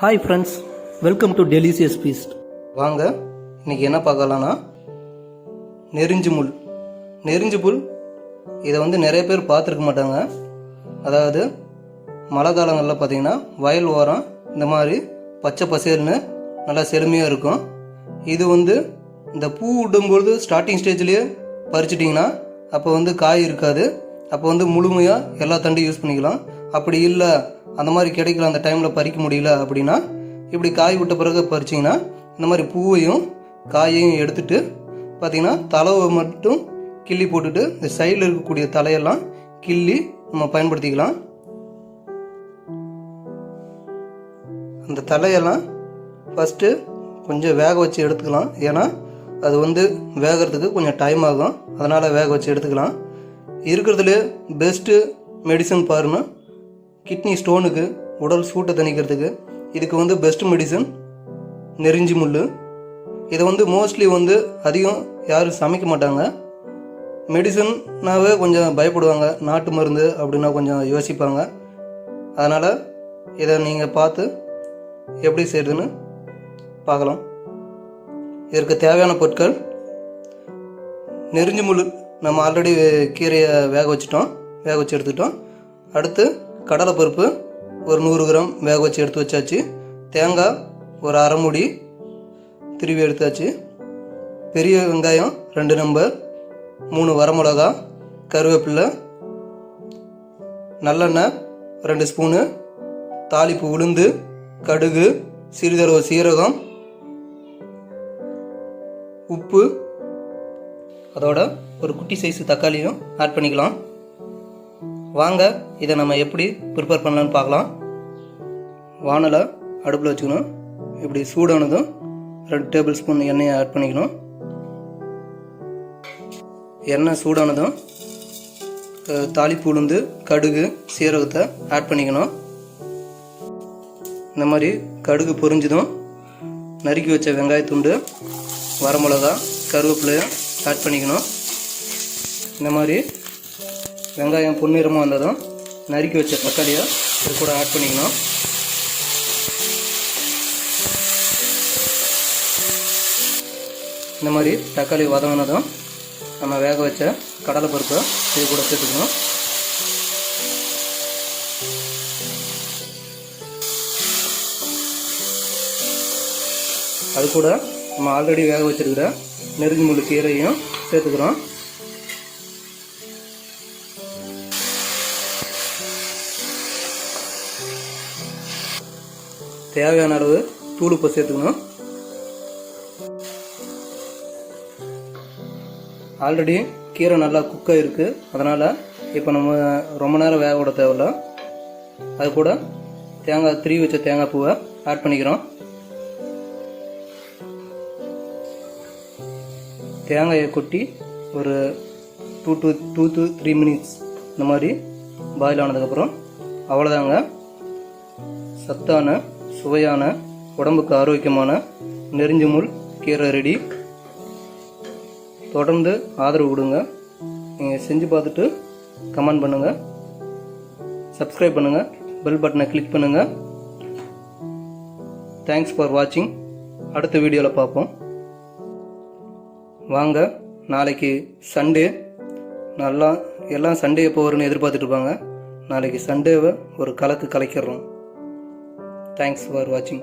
Hi friends, welcome to delicious feast. வாங்க, இன்றைக்கி என்ன பார்க்கலான்னா நெரிஞ்சு புல். இதை நிறைய பேர் பார்த்துருக்க மாட்டாங்க. அதாவது மழை காலங்களில் பார்த்திங்கன்னா வயல் ஓரம் இந்த மாதிரி பச்சை பசேல்னு நல்லா செழுமையாக இருக்கும். இது இந்த பூ விடும்பொழுது ஸ்டார்டிங் ஸ்டேஜ்லேயே பறிச்சிட்டிங்கன்னா அப்போ காய் இருக்காது. அப்போ முழுமையாக எல்லா தண்டையும் யூஸ் பண்ணிக்கலாம். அப்படி இல்லை, அந்த மாதிரி கிடைக்கல, அந்த டைமில் பறிக்க முடியல அப்படின்னா இப்படி காய் விட்ட பிறகு பறிச்சிங்கன்னா இந்த மாதிரி பூவையும் காயையும் எடுத்துகிட்டு பார்த்திங்கன்னா தலைவை மட்டும் கிள்ளி போட்டுட்டு இந்த சைடில் இருக்கக்கூடிய தலையெல்லாம் கிள்ளி நம்ம பயன்படுத்திக்கலாம். அந்த தலையெல்லாம் ஃபஸ்ட்டு கொஞ்சம் வேக வச்சு எடுத்துக்கலாம். ஏன்னா அது வேகிறதுக்கு கொஞ்சம் டைம் ஆகும். அதனால் வேக வச்சு எடுத்துக்கலாம். இருக்கிறதுலே பெஸ்ட்டு மெடிசன் பாருன்னா கிட்னி ஸ்டோனுக்கு, உடல் சூட்டை தணிக்கிறதுக்கு இதுக்கு பெஸ்ட் மெடிசன் நெரிஞ்சி முள். இதை மோஸ்ட்லி அதிகம் யாரும் சமைக்க மாட்டாங்க. மெடிசன்னாவே கொஞ்சம் பயப்படுவாங்க. நாட்டு மருந்து அப்படின்னா கொஞ்சம் யோசிப்பாங்க. அதனால் இதை நீங்கள் பார்த்து எப்படி செய்கிறதுன்னு பார்க்கலாம். இதற்கு தேவையான பொருட்கள்: நெரிஞ்சி முள் நம்ம ஆல்ரெடி கீரையை வேக வச்சு எடுத்துக்கிட்டோம். அடுத்து கடலைப்பருப்பு ஒரு 100 கிராம் வேக வச்சு எடுத்து வச்சாச்சு. தேங்காய் ஒரு அரை மூடி திருவி எடுத்தாச்சு. பெரிய வெங்காயம் 2 நம்பர், 3 வரமிளகா, கருவேப்பிலை, நல்லெண்ணெய் 2 ஸ்பூனு, தாளிப்பு உளுந்து, கடுகு, சிறிதளவு சீரகம், உப்பு, அதோட ஒரு குட்டி சைஸு தக்காளியும் ஆட் பண்ணிக்கலாம். வாங்க, இதை நம்ம எப்படி ப்ரிப்பேர் பண்ணலான்னு பார்க்கலாம். வானலை அடுப்பில் வச்சுக்கணும். இப்படி சூடானதும் 2 டேபிள் ஸ்பூன் எண்ணெயை ஆட் பண்ணிக்கணும். எண்ணெய் சூடானதும் தாளிப்பு உளுந்து, கடுகு, சீரகத்தை ஆட் பண்ணிக்கணும். இந்த மாதிரி கடுகு பொரிஞ்சதும் நறுக்கி வச்ச வெங்காயத்துண்டு, வரமிளகா, கருவேப்பிலையை ஆட் பண்ணிக்கணும். இந்த மாதிரி வெங்காயம் பொன்னிறமாக வந்ததும் நறுக்கி வச்ச தக்காளியை இது கூட ஆட் பண்ணிக்கணும். இந்த மாதிரி தக்காளி வதங்கினதும் நம்ம வேக வச்ச கடலைப்பருப்பை இது கூட சேர்த்துக்கணும். அது கூட நம்ம ஆல்ரெடி வேக வச்சிருக்கிற நெரிஞ்சி முள் கீரையும் சேர்த்துக்கிறோம். தேவையான அளவு தூளுப்பை சேர்த்துக்கணும். ஆல்ரெடி கீரை நல்லா குக்காக இருக்குது. அதனால் இப்போ நம்ம ரொம்ப நேரம் வேக விட தேவையில்ல. அது கூட தேங்காய் திருவி வச்ச தேங்காய் பூவை ஆட் பண்ணிக்கிறோம். தேங்காயை கொட்டி ஒரு 2 to 3 மினிட்ஸ் இந்த மாதிரி பாயில் ஆனதுக்கப்புறம் அவ்வளோதாங்க. சத்தான, சுவையான, உடம்புக்கு ஆரோக்கியமான நெரிஞ்சி முள் கீரை ரெடி. தொடர்ந்து ஆதரவு கொடுங்க. நீங்கள் செஞ்சு பார்த்துட்டு கமெண்ட் பண்ணுங்கள், சப்ஸ்கிரைப் பண்ணுங்கள், பெல் பட்டனை கிளிக் பண்ணுங்கள். தேங்க்ஸ் ஃபார் வாட்சிங். அடுத்த வீடியோவில் பார்ப்போம். வாங்க, நாளைக்கு சண்டே. எல்லாம் சண்டே எப்போ வரும்னு எதிர்பார்த்துட்டு இருப்பாங்க. நாளைக்கு சண்டேவை ஒரு கலக்கிறோம். Thanks for watching.